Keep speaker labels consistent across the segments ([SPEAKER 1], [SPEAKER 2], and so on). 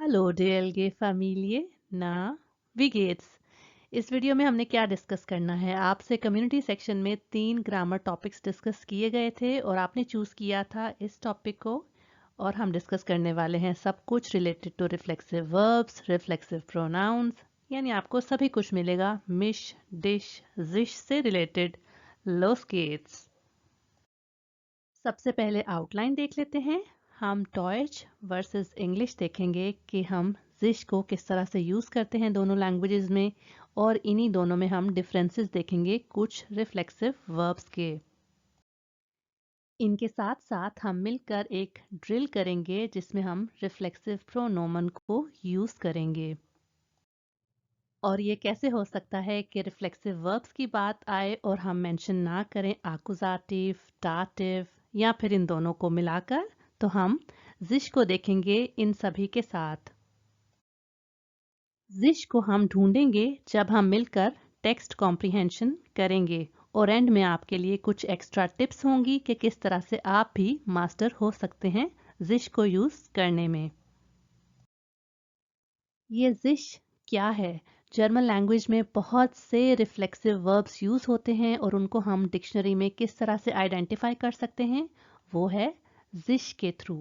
[SPEAKER 1] Hello DLG family ना wie geht's? इस video में हमने क्या डिस्कस करना है आपसे कम्युनिटी सेक्शन में 3 ग्रामर टॉपिक्स डिस्कस किए गए थे और आपने चूज किया था इस टॉपिक को और हम डिस्कस करने वाले हैं सब कुछ related to reflexive verbs reflexive pronouns यानी आपको सभी कुछ मिलेगा मिश डिश जिश से रिलेटेड los geht's। सबसे पहले आउटलाइन देख लेते हैं। हम डॉयच वर्सेस इंग्लिश देखेंगे कि हम जिश को किस तरह से यूज़ करते हैं दोनों लैंग्वेजेस में और इन्हीं दोनों में हम डिफरेंसेस देखेंगे कुछ रिफ्लेक्सिव वर्ब्स के। इनके साथ साथ हम मिलकर एक ड्रिल करेंगे जिसमें हम रिफ्लेक्सिव प्रोनोमन को यूज़ करेंगे। और ये कैसे हो सकता है कि रिफ्लेक्सिव वर्ब्स की बात आए और हम मेंशन ना करें आकुजाटिव, दाटिव या फिर इन दोनों को मिलाकर, तो हम जिश को देखेंगे इन सभी के साथ। जिश को हम ढूंढेंगे जब हम मिलकर टेक्स्ट कॉम्प्रिहेंशन करेंगे और एंड में आपके लिए कुछ एक्स्ट्रा टिप्स होंगी कि किस तरह से आप भी मास्टर हो सकते हैं जिश को यूज करने में। ये जिश क्या है? जर्मन लैंग्वेज में बहुत से रिफ्लेक्सिव वर्ब्स यूज होते हैं और उनको हम डिक्शनरी में किस तरह से आइडेंटिफाई कर सकते हैं वो है जिश के थ्रू।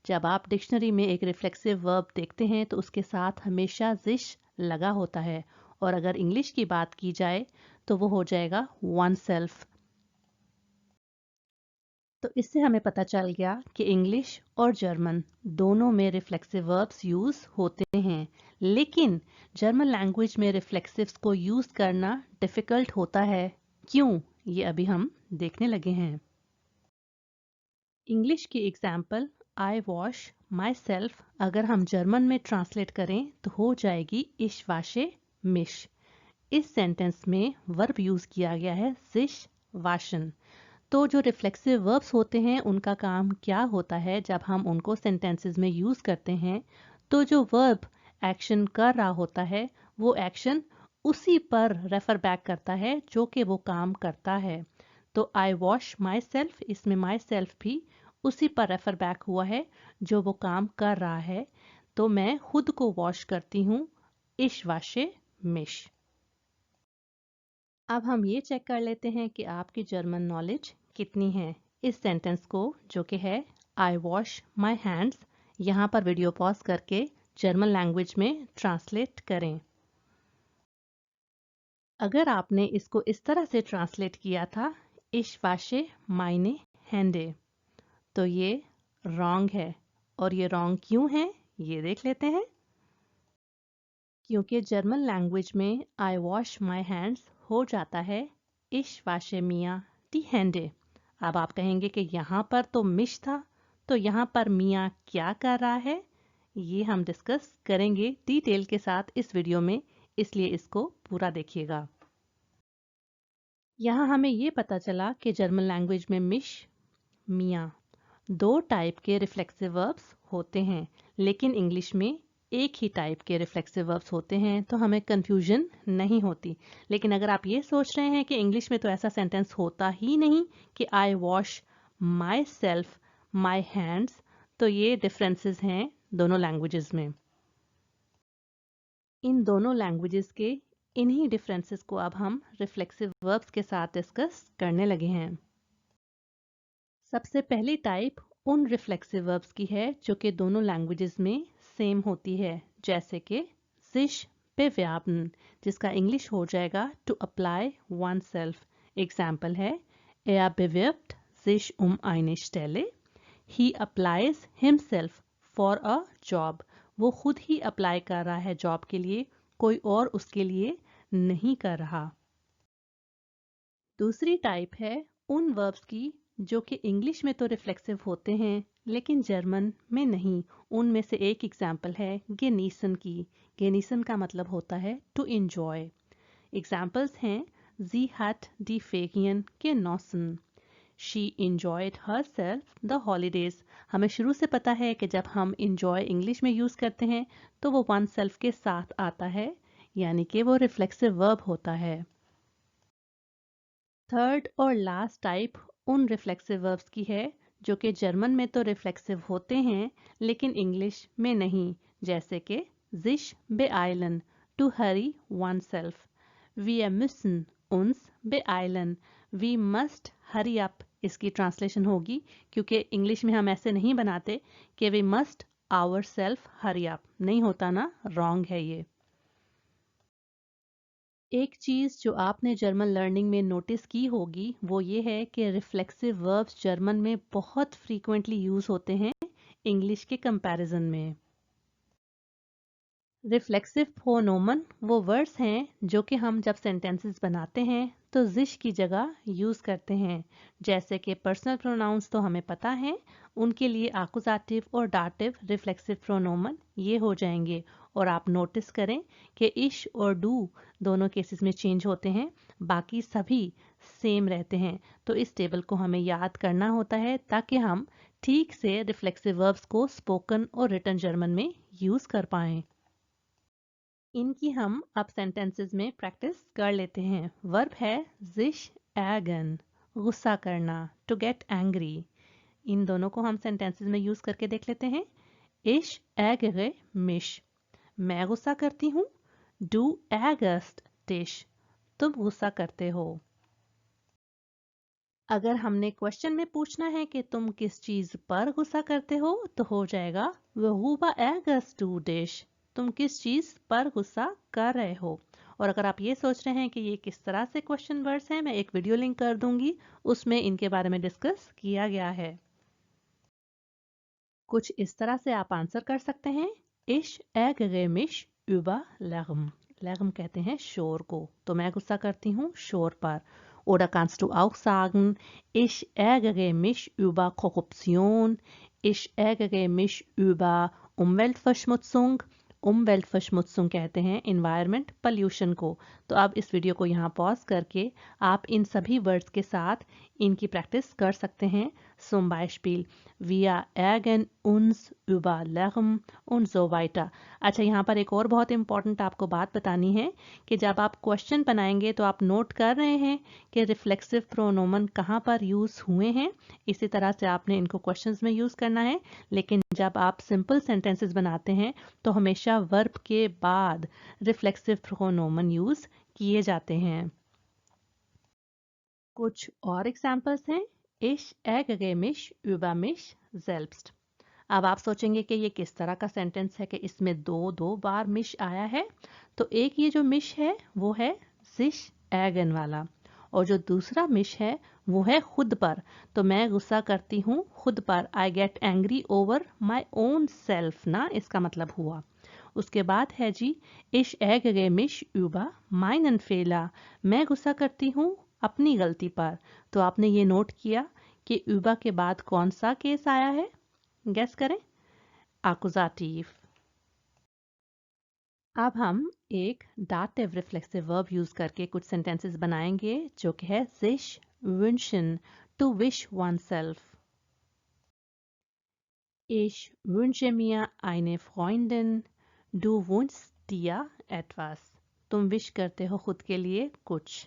[SPEAKER 1] जब आप डिक्शनरी में एक रिफ्लेक्सिव वर्ब देखते हैं तो उसके साथ हमेशा जिश लगा होता है और अगर इंग्लिश की बात की जाए तो वो हो जाएगा वन सेल्फ। तो इससे हमें पता चल गया कि इंग्लिश और जर्मन दोनों में रिफ्लेक्सिव वर्ब्स यूज होते हैं, लेकिन जर्मन लैंग्वेज में रिफ्लेक्सिव्स को यूज करना डिफिकल्ट होता है। क्यों? ये अभी हम देखने लगे हैं। इंग्लिश की example I wash my self अगर हम जर्मन में ट्रांसलेट करें तो हो जाएगी इश वाशे मिश। इस सेंटेंस में वर्ब यूज किया गया है सिश वाशन। तो जो रिफ्लेक्सिव वर्ब्स होते हैं उनका काम क्या होता है जब हम उनको सेंटेंसेस में यूज करते हैं, तो जो वर्ब एक्शन कर रहा होता है वो एक्शन उसी पर रेफर बैक करता है जो कि वो काम करता है। तो आई वॉश माई सेल्फ, इसमें माई सेल्फ भी उसी पर रेफर बैक हुआ है जो वो काम कर रहा है। तो मैं खुद को वॉश करती हूँ इश वाशे मिश। अब हम ये चेक कर लेते हैं कि आपकी जर्मन नॉलेज कितनी है। इस सेंटेंस को जो कि है आई वॉश माई हैंड्स, यहाँ पर वीडियो पॉज करके जर्मन लैंग्वेज में ट्रांसलेट करें। अगर आपने इसको इस तरह से ट्रांसलेट किया था इश वाशे मायने हैंडे, तो ये रॉन्ग है। और ये रॉन्ग क्यों है ये देख लेते हैं। क्योंकि जर्मन लैंग्वेज में आई वॉश माई हैंड्स हो जाता है इश वाशे मिया डी हैंडे। अब आप कहेंगे कि यहाँ पर तो मिश था, तो यहाँ पर मिया क्या कर रहा है? ये हम डिस्कस करेंगे डिटेल के साथ इस वीडियो में, इसलिए इसको पूरा देखिएगा। यहाँ हमें ये पता चला कि जर्मन लैंग्वेज में मिश, मिया दो टाइप के रिफ्लेक्सिव वर्ब्स होते हैं, लेकिन इंग्लिश में एक ही टाइप के रिफ्लेक्सिव वर्ब्स होते हैं, तो हमें कंफ्यूजन नहीं होती। लेकिन अगर आप ये सोच रहे हैं कि इंग्लिश में तो ऐसा सेंटेंस होता ही नहीं कि I wash myself my hands, तो ये डिफरेंसेस हैं दोनों लैंग्वेजेस में। इन दोनों लैंग्वेजेस के इन्हीं डिफरेंसेस को अब हम रिफ्लेक्सिव वर्ब्स के साथ डिस्कस करने लगे हैं। सबसे पहली टाइप उन रिफ्लेक्सिव वर्ब्स की है जो कि दोनों लैंग्वेजेस में सेम होती है, जैसे कि sich bewerben, जिसका इंग्लिश हो जाएगा to apply oneself. Example है er bewirbt sich eine Stelle, he applies himself for a job। वो खुद ही अप्लाई कर रहा है जॉब के लिए, कोई और उसके लिए नहीं कर रहा। दूसरी टाइप है उन वर्ब्स की जो कि इंग्लिश में तो रिफ्लेक्सिव होते हैं लेकिन जर्मन में नहीं। उनमें से एक एग्जाम्पल है गेनीसन की। गेनीसन का मतलब होता है टू एंजॉय। एग्जाम्पल्स हैं जी hat die Ferien genossen, she enjoyed herself the holidays। हमें शुरू से पता है कि जब हम enjoy इंग्लिश में यूज करते हैं तो वो वन सेल्फ के साथ आता है, यानी कि वो रिफ्लेक्सिव वर्ब होता है। थर्ड और लास्ट टाइप उन रिफ्लेक्सिव वर्ब्स की है जो कि जर्मन में तो रिफ्लेक्सिव होते हैं लेकिन इंग्लिश में नहीं, जैसे कि sich beeilen, to hurry oneself. Wir müssen uns beeilen, we must hurry up. इसकी ट्रांसलेशन होगी, क्योंकि इंग्लिश में हम ऐसे नहीं बनाते कि we must ourself hurry up, नहीं होता ना, रॉन्ग है ये। एक चीज़ जो आपने जर्मन लर्निंग में नोटिस की होगी वो ये है कि रिफ्लेक्सिव वर्ब्स जर्मन में बहुत फ्रीक्वेंटली यूज़ होते हैं इंग्लिश के कंपैरिजन में। रिफ्लेक्सिव फोनोमन वो वर्ड्स हैं जो कि हम जब सेंटेंसेस बनाते हैं तो जिश की जगह यूज़ करते हैं। जैसे कि पर्सनल प्रोनाउंस तो हमें पता है, उनके लिए आकुजाटिव और डाटिव रिफ्लेक्सिव प्रोनोमन ये हो जाएंगे। और आप नोटिस करें कि इश और डू दोनों केसेस में चेंज होते हैं, बाकी सभी सेम रहते हैं। तो इस टेबल को हमें याद करना होता है ताकि हम ठीक से रिफ्लेक्सिव वर्ब्स को स्पोकन और रिटन जर्मन में यूज़ कर पाएं। इनकी हम अब सेंटेंसेस में प्रैक्टिस कर लेते हैं। वर्ब है sich ärgern, गुस्सा करना, to get angry। इन दोनों को हम सेंटेंसेस में यूज करके देख लेते हैं। Ich ärgere mich, मैं गुस्सा करती हूँ। Du ärgerst dich, तुम गुस्सा करते हो। अगर हमने क्वेश्चन में पूछना है कि तुम किस चीज पर गुस्सा करते हो तो हो जाएगा worüber ärgerst du dich, तुम किस चीज पर गुस्सा कर रहे हो। और अगर आप ये सोच रहे हैं कि ये किस तरह से क्वेश्चन वर्ड्स हैं, मैं एक वीडियो लिंक कर दूंगी, उसमें इनके बारे में डिस्कस किया गया है। कुछ इस तरह से आप आंसर कर सकते हैं। Ich ärgere mich über Lärm, Lärm कहते हैं शोर को, तो मैं गुस्सा करती हूँ शोर पर। Oder kannst du auch sagen, ich ärgere mich über Korruption, ich ärgere mich über Umweltverschmutzung। Umweltverschmutzung कहते हैं environment pollution को। तो अब इस वीडियो को यहाँ पॉज करके आप इन सभी वर्ड्स के साथ इनकी प्रैक्टिस कर सकते हैं। Zum Beispiel, wir ärgern uns über Lärm und so weiter। अच्छा, यहाँ पर एक और बहुत इंपॉर्टेंट आपको बात बतानी है कि जब आप क्वेश्चन बनाएंगे तो आप नोट कर रहे हैं कि रिफ्लेक्सिव प्रोनोमन कहाँ पर यूज़ हुए हैं। इसी तरह से आपने इनको क्वेश्चंस में यूज़ करना है। लेकिन जब आप सिंपल सेंटेंसेस बनाते हैं तो हमेशा वर्ब के बाद रिफ्लेक्सिव प्रोनोमन यूज़ किए जाते हैं। कुछ और एग्जाम्पल्स हैं। Ich ärgere mich über mich selbst। अब आप सोचेंगे कि ये किस तरह का सेंटेंस है कि इसमें दो बार मिश आया है। तो एक ये जो मिश है वो है sich ärgern वाला, और जो दूसरा मिश है वो है खुद पर। तो मैं गुस्सा करती हूँ खुद पर, I get angry over my own self ना, इसका मतलब हुआ। उसके बाद है जी Ich ärgere mich über meinen Fehler, मैं गुस्सा करती हूँ अपनी गलती पर। तो आपने ये नोट किया कि über के बाद कौन सा केस आया है, गेस करें। आकुजाटिव। अब हम एक डाटिव रिफ्लेक्सिव वर्ब यूज करके कुछ सेंटेंसेस बनाएंगे जो कि है sich wünschen, to wish oneself। Ich wünsche mir eine Freundin, du wünschst dir etwas। तुम विश करते हो खुद के लिए कुछ।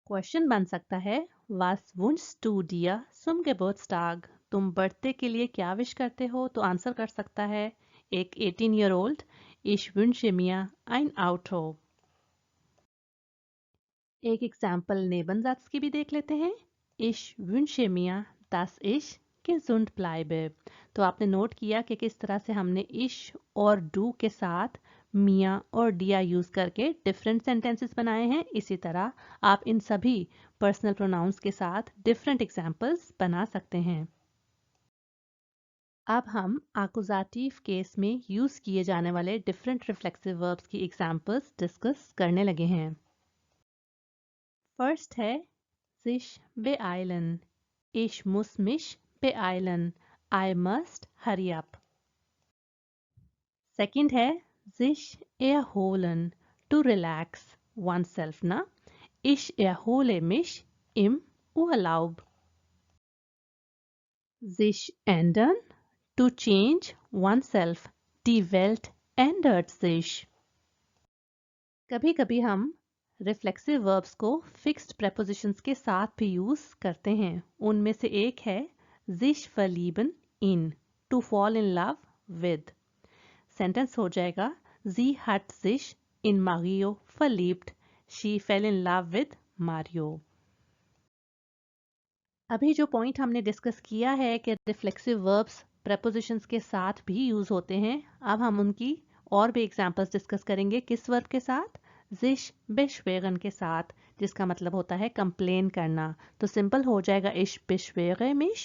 [SPEAKER 1] क्वेश्चन बन सकता है Was wünschst du dir zum Geburtstag? तुम बर्थडे के लिए क्या विश करते हो? तो आंसर कर सकता है एक 18-year-old Ich wünsche mir ein Auto। एक एग्जाम्पल नेबनजात्स की भी देख लेते हैं। Ich wünsche mir, dass ich gesund bleibe। तो आपने नोट किया कि किस तरह से हमने इश और डू के साथ मिया और डिया यूज करके डिफरेंट सेंटेंसेस बनाए हैं। इसी तरह आप इन सभी पर्सनल प्रोनाउंस के साथ डिफरेंट एग्जाम्पल्स बना सकते हैं। अब हम आकुजाटिव केस में यूज किए जाने वाले डिफरेंट रिफ्लेक्सिव वर्ब्स की एग्जाम्पल्स डिस्कस करने लगे हैं। फर्स्ट है sich beeilen, ich muss mich beeilen, I must hurry up। Second है sich erholen, to relax oneself ना, ich erhole mich im Urlaub। sich ändern, to change oneself, die Welt ändert sich। कभी कभी हम reflexive verbs को fixed prepositions के साथ भी use करते हैं। उनमें से एक है sich verlieben in, to fall in love with। Sentence हो जाएगा Sie hat sich in Mario verliebt. She fell in love with Mario. अभी जो पॉइंट हमने डिस्कस किया है कि रिफ्लेक्सिव वर्ब्स प्रेपोजिशंस के साथ भी यूज होते हैं, अब हम उनकी और भी एग्जांपल्स डिस्कस करेंगे। किस वर्ब के साथ? sich beschweren के साथ, जिसका मतलब होता है कंप्लेन करना। तो सिंपल हो जाएगा ich beschwere mich।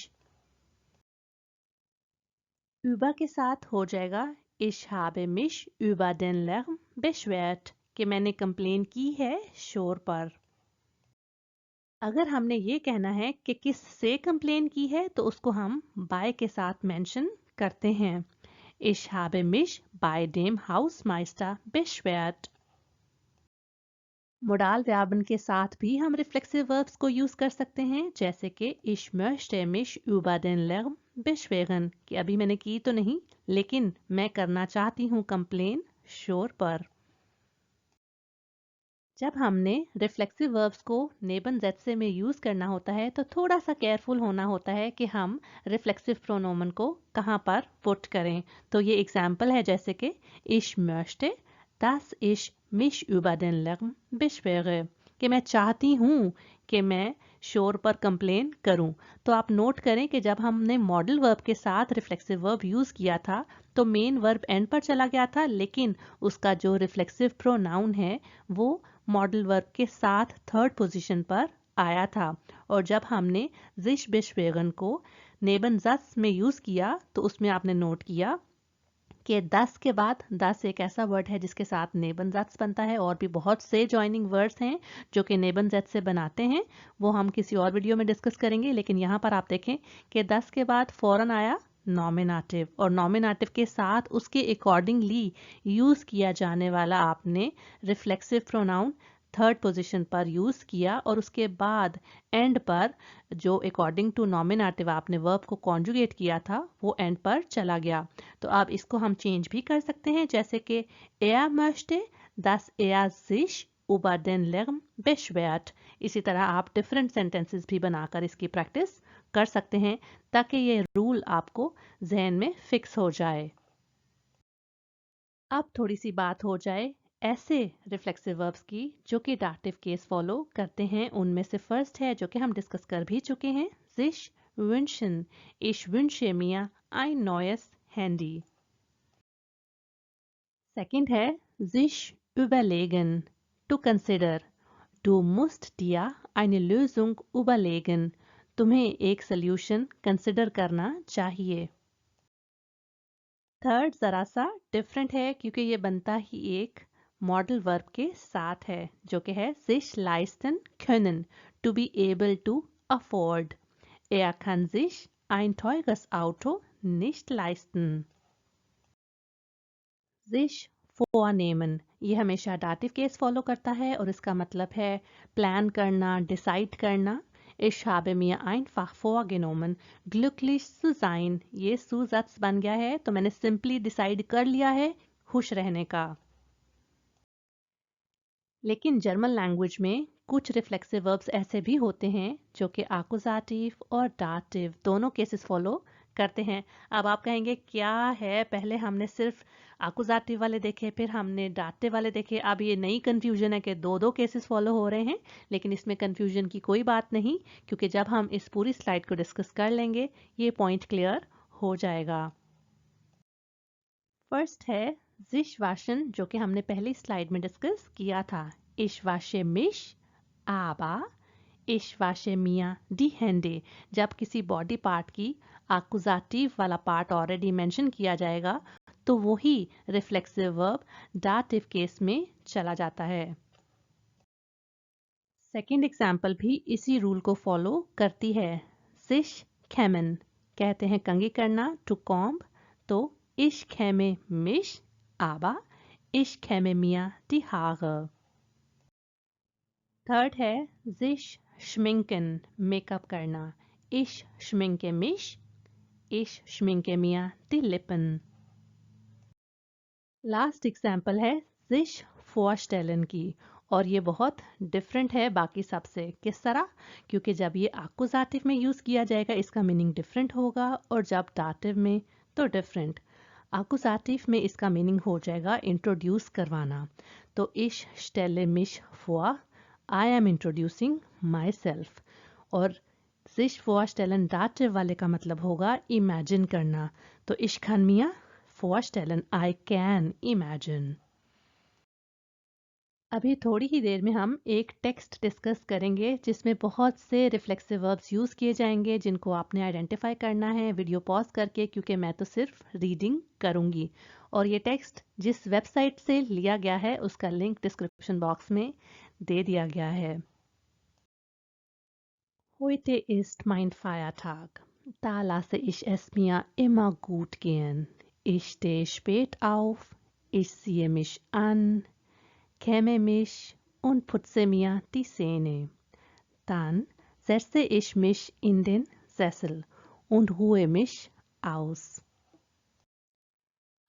[SPEAKER 1] über के साथ हो जाएगा ich habe mich über den Lärm beschwert, कि मैंने कंप्लेन की है शोर पर। अगर हमने ये कहना है कि किस से कंप्लेन की है तो उसको हम by के साथ मेंशन करते हैं। Ich habe mich bei dem Hausmeister beschwert। Modal व्यापन के साथ भी हम रिफ्लेक्सिव वर्ब्स को यूज कर सकते हैं, जैसे कि ich möchte mich über den Lärm beschweren, कि अभी मैंने की तो नहीं लेकिन मैं करना चाहती हूँ कंप्लेन शोर पर। जब हमने रिफ्लेक्सिव वर्ब्स को नेबन ज़ेत्से में यूज करना होता है तो थोड़ा सा केयरफुल होना होता है कि हम रिफ्लेक्सिव प्रोनोमन को कहाँ पर पुट करें। तो ये एग्जाम्पल है, जैसे कि ich möchte dass ich mich über den Lärm beschwere, कि मैं चाहती हूँ कि मैं शोर पर कंप्लेन करूं। तो आप नोट करें कि जब हमने मॉडल वर्ब के साथ रिफ्लेक्सिव वर्ब यूज किया था तो मेन वर्ब एंड पर चला गया था, लेकिन उसका जो रिफ्लेक्सिव प्रोनाउन है वो मॉडल वर्ब के साथ थर्ड पोजीशन पर आया था। और जब हमने sich beschweren को नेबन ज़त्स में यूज किया तो उसमें आपने नोट किया कि 10 के बाद 10 एक ऐसा वर्ड है जिसके साथ नेबन ज़त्स बनता है, और भी बहुत से जॉइनिंग वर्ड्स हैं जो कि नेबन ज़त्स से बनाते हैं, वो हम किसी और वीडियो में डिस्कस करेंगे। लेकिन यहाँ पर आप देखें कि 10 के बाद फौरन आया नॉमिनेटिव, और नॉमिनेटिव के साथ उसके अकॉर्डिंगली यूज किया जाने वाला आपने रिफ्लेक्सिव प्रोनाउन थर्ड पोजीशन पर यूज किया, और उसके बाद एंड पर जो अकॉर्डिंग टू नॉमिनेटिव आपने वर्ब को कॉन्जुगेट किया था वो एंड पर चला गया। तो अब इसको हम चेंज भी कर सकते हैं, जैसे कि er möchte dass er sich über den Lärm beschwert। इसी तरह आप डिफरेंट सेंटेंसेस भी बनाकर इसकी प्रैक्टिस कर सकते हैं ताकि ये रूल आपको जहन में फिक्स हो जाए। अब थोड़ी सी बात हो जाए ऐसे रिफ्लेक्सिव वर्ब्स की जो कि डाटिव केस फॉलो करते हैं। उनमें से फर्स्ट है जो कि हम डिस्कस कर भी चुके हैं, sich wünschen, ich wünsche mir ein neues Handy। Second है sich überlegen, to consider, du musst dir eine Lösung überlegen, तुम्हें एक सल्यूशन कंसिडर करना चाहिए। थर्ड जरा सा डिफरेंट है क्योंकि ये बनता ही एक मॉडल वर्ब के साथ है, जो कि है sich leisten können, to be able to afford। Er kann sich ein teures Auto nicht leisten। sich vornehmen, ये हमेशा डाटिव केस फॉलो करता है और इसका मतलब है प्लान करना, डिसाइड करना। Ich habe mir einfach vorgenommen, glücklich zu sein। ये Zusatz बन गया है तो मैंने सिंपली डिसाइड कर लिया है खुश रहने का। लेकिन जर्मन लैंग्वेज में कुछ रिफ्लेक्सिव वर्ब्स ऐसे भी होते हैं जो कि आकुजाटिव और डाटिव दोनों केसेस फॉलो करते हैं। अब आप कहेंगे क्या है, पहले हमने सिर्फ आकुजाटिव वाले देखे, फिर हमने डाटिव वाले देखे, अब ये नई कंफ्यूजन है कि दो दो केसेस फॉलो हो रहे हैं। लेकिन इसमें कंफ्यूजन की कोई बात नहीं, क्योंकि जब हम इस पूरी स्लाइड को डिस्कस कर लेंगे ये पॉइंट क्लियर हो जाएगा। फर्स्ट है sich waschen, जो कि हमने पहली स्लाइड में डिस्कस किया था। Ich wasche mich, aber ich wasche mir die Hände। जब किसी बॉडी पार्ट की आकुजाटिव वाला पार्ट ऑलरेडी मेंशन किया जाएगा तो वही रिफ्लेक्सिव वर्ब डाटिव केस में चला जाता है। सेकंड एग्जाम्पल भी इसी रूल को फॉलो करती है। sich kämmen, कहते हैं कंघी करना, टू कॉम्ब, तो ich kämme mich, aber ich kämme mir die Haare। Third है sich schminken, मेकअप करना, ich schminke mich, ich schminke mir die Lippen। Last example है sich vorstellen की, और ये बहुत डिफरेंट है बाकी सबसे। किस तरह? क्योंकि जब ये आकुजाटिव में यूज किया जाएगा इसका मीनिंग डिफरेंट होगा, और जब डाटिव में तो डिफरेंट। आकुसाटिव में इसका मीनिंग हो जाएगा इंट्रोड्यूस करवाना। तो ich stelle mich vor, I am introducing myself। और sich vorstellen Dative वाले का मतलब होगा इमेजिन करना। तो ich kann mir vorstellen, I can imagine। अभी थोड़ी ही देर में हम एक टेक्स्ट डिस्कस करेंगे जिसमें बहुत से रिफ्लेक्सिव वर्ब्स यूज़ किए जाएंगे जिनको आपने आइडेंटिफाई करना है वीडियो पॉज करके, क्योंकि मैं तो सिर्फ रीडिंग करूंगी। और ये टेक्स्ट जिस वेबसाइट से लिया गया है उसका लिंक डिस्क्रिप्शन बॉक्स में दे दिया गया है। Heute ist mein Feiertag. Da lasse ich es mir immer gut gehen. Ich stehe spät auf, ich ziehe mich an, kämme mich und putze mir die Zähne. Dann setze ich mich in den Sessel und ruhe mich aus.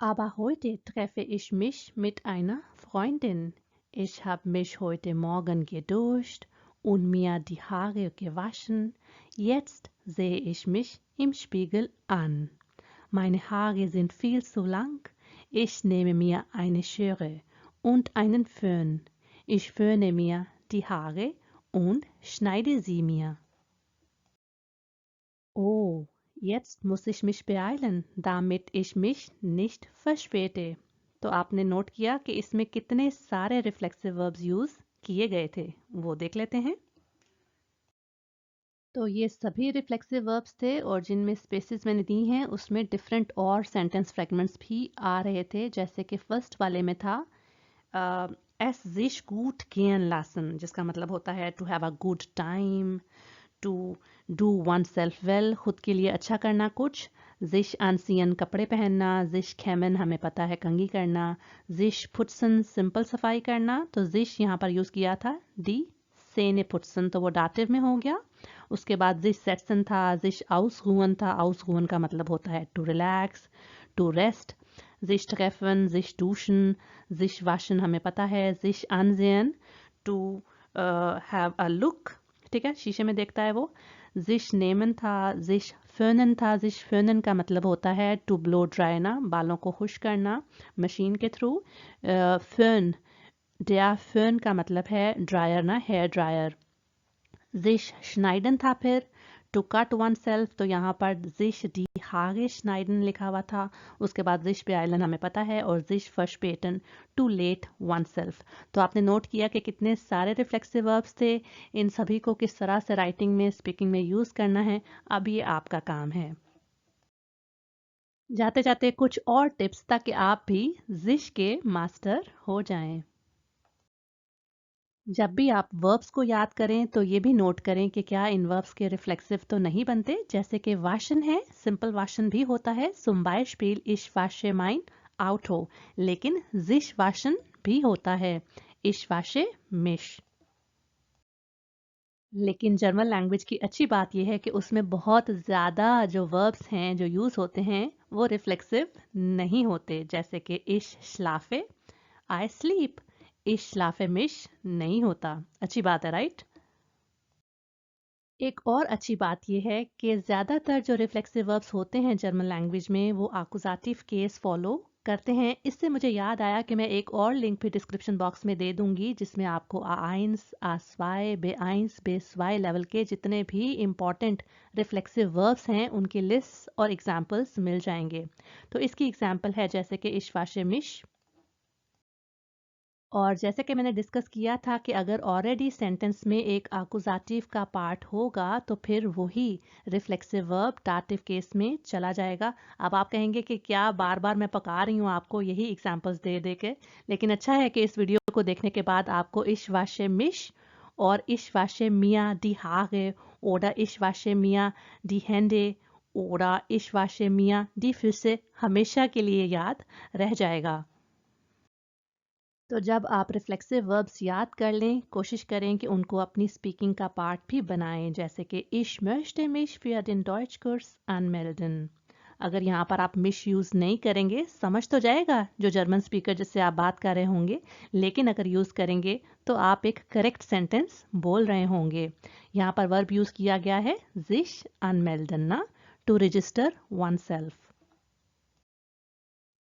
[SPEAKER 1] Aber heute treffe ich mich mit einer Freundin. Ich habe mich heute Morgen geduscht und mir die Haare gewaschen. Jetzt sehe ich mich im Spiegel an. Meine Haare sind viel zu lang. Ich nehme mir eine Schere und einen Föhn. Ich föhne mir die Haare und schneide sie mir. Oh, jetzt muss ich mich beeilen, damit ich mich nicht verspäte। तो आपने note किया कि इसमें कितने सारे reflexive verbs use किए गए थे, वो देख लेते हैं। तो ये सभी रिफ्लेक्सिव वर्ब्स थे और जिनमें स्पेसेस मैंने दी हैं उसमें डिफरेंट और सेंटेंस फ्रेगमेंट्स भी आ रहे थे। जैसे कि फर्स्ट वाले में था es sich gut gehen lassen, जिसका मतलब होता है to have a good time, to do oneself well, खुद के लिए अच्छा करना कुछ। जिश आंसियन कपड़े पहनना, जिश खेमन हमें पता है कंघी करना, जिश पुट्सन सिंपल सफाई करना। तो जिश यहाँ पर यूज़ किया था डी सेने पुट्सन, तो वो डाटिव में हो गया। उसके बाद जिश सेट्सन था, जिश आउसरुअन था, आउसरुअन का मतलब होता है टू रिलैक्स, टू रेस्ट। जिश ट्रेफन, जिश डूशन, जिश वाशन हमें पता है, जिश आनजेन टू हैव अ लुक, ठीक है, शीशे में देखता है वो। जिश नेमन था, जिश फेनन था, जिश फेनन का मतलब होता है टू ब्लो ड्राई ना, बालों को खुश करना मशीन के थ्रू। फेन, डया फेन का मतलब है ड्रायर ना, हेयर ड्रायर। जिश श्नाइडन था फिर टू कट वन सेल्फ, तो यहाँ पर जिश डी हागे श्नाइडन लिखा हुआ था। उसके बाद जिश पे आइलन हमें पता है, और जिश first pattern to let oneself. तो आपने नोट किया कि कितने सारे रिफ्लेक्सिव वर्ब्स थे, इन सभी को किस तरह से राइटिंग में स्पीकिंग में यूज़ करना है, अब ये आपका काम है। जाते जाते कुछ और टिप्स ताकि आप भी जिश के मास्टर हो जाएं। जब भी आप वर्ब्स को याद करें तो ये भी नोट करें कि क्या इन वर्ब्स के रिफ्लेक्सिव तो नहीं बनते। जैसे कि वाशन है, सिंपल वाशन भी होता है, zum Beispiel ich wasche mein Auto, लेकिन sich waschen भी होता है, ich wasche mich। लेकिन जर्मन लैंग्वेज की अच्छी बात यह है कि उसमें बहुत ज़्यादा जो वर्ब्स हैं जो यूज़ होते हैं वो रिफ्लेक्सिव नहीं होते। जैसे कि ich schlafe, I sleep, ich schlafe mich नहीं होता। अच्छी बात है, राइट? एक और अच्छी बात यह है कि ज़्यादातर जो रिफ्लेक्सिव वर्ब्स होते हैं जर्मन लैंग्वेज में वो आकुजाटिव केस फॉलो करते हैं। इससे मुझे याद आया कि मैं एक और लिंक भी डिस्क्रिप्शन बॉक्स में दे दूंगी जिसमें आपको A1, A2, B1, B2 level के जितने भी इम्पॉर्टेंट रिफ्लेक्सिव वर्ब्स हैं उनकी लिस्ट और एग्जांपल्स मिल जाएंगे। तो इसकी एग्जांपल है जैसे कि ich wasche mich। और जैसे कि मैंने डिस्कस किया था कि अगर ऑलरेडी सेंटेंस में एक आकुजाटिव का पार्ट होगा तो फिर वही रिफ्लेक्सिव वर्ब डाटिव केस में चला जाएगा। अब आप कहेंगे कि क्या बार बार मैं पका रही हूँ आपको यही एग्जांपल्स दे दे के, लेकिन अच्छा है कि इस वीडियो को देखने के बाद आपको ich wasche mich और ich wasche mir die Haare oder ich wasche mir die Hände oder ich wasche mir die Füße हमेशा के लिए याद रह जाएगा। तो जब आप रिफ्लेक्सिव वर्ब्स याद कर लें, कोशिश करें कि उनको अपनी स्पीकिंग का पार्ट भी बनाएं। जैसे कि ich möchte mich für den Deutschkurs anmelden। अगर यहाँ पर आप मिश यूज़ नहीं करेंगे, समझ तो जाएगा जो जर्मन स्पीकर जिससे आप बात कर रहे होंगे, लेकिन अगर यूज़ करेंगे तो आप एक करेक्ट सेंटेंस बोल रहे होंगे। यहाँ पर वर्ब यूज़ किया गया है sich anmelden ना, टू रजिस्टर वन सेल्फ।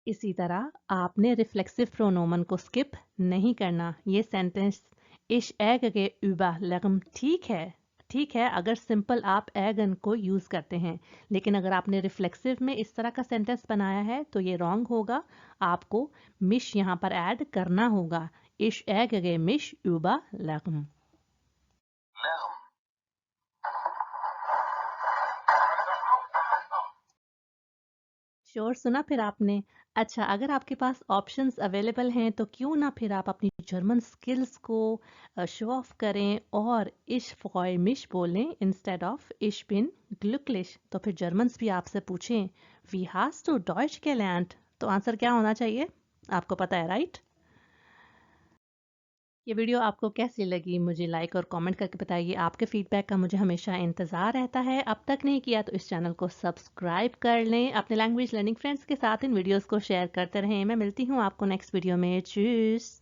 [SPEAKER 1] इसी तरह आपने रिफ्लेक्सिव प्रोनोमन को स्किप नहीं करना। ये सेंटेंस इश ärgere überlegen ठीक है अगर सिंपल आप एगन को यूज करते हैं, लेकिन अगर आपने रिफ्लेक्सिव में इस तरह का सेंटेंस बनाया है तो ये रॉन्ग होगा। आपको मिश यहाँ पर ऐड करना होगा। इश ärgere mich über Lärm। Sure, सुना फिर आपने। अच्छा, अगर आपके पास ऑप्शंस अवेलेबल हैं तो क्यों ना फिर आप अपनी जर्मन स्किल्स को शो ऑफ करें और इश फ्रॉय मिश बोलें इंस्टेड ऑफ इश बिन ग्लुकलिश। तो फिर जर्मन्स भी आपसे पूछें वी हास्ट टू डॉइच gelernt, तो आंसर क्या होना चाहिए? आपको पता है, राइट? ये वीडियो आपको कैसी लगी मुझे लाइक और कमेंट करके बताइए। आपके फीडबैक का मुझे हमेशा इंतज़ार रहता है। अब तक नहीं किया तो इस चैनल को सब्सक्राइब कर लें। अपने लैंग्वेज लर्निंग फ्रेंड्स के साथ इन वीडियोस को शेयर करते रहें। मैं मिलती हूँ आपको नेक्स्ट वीडियो में। चूस।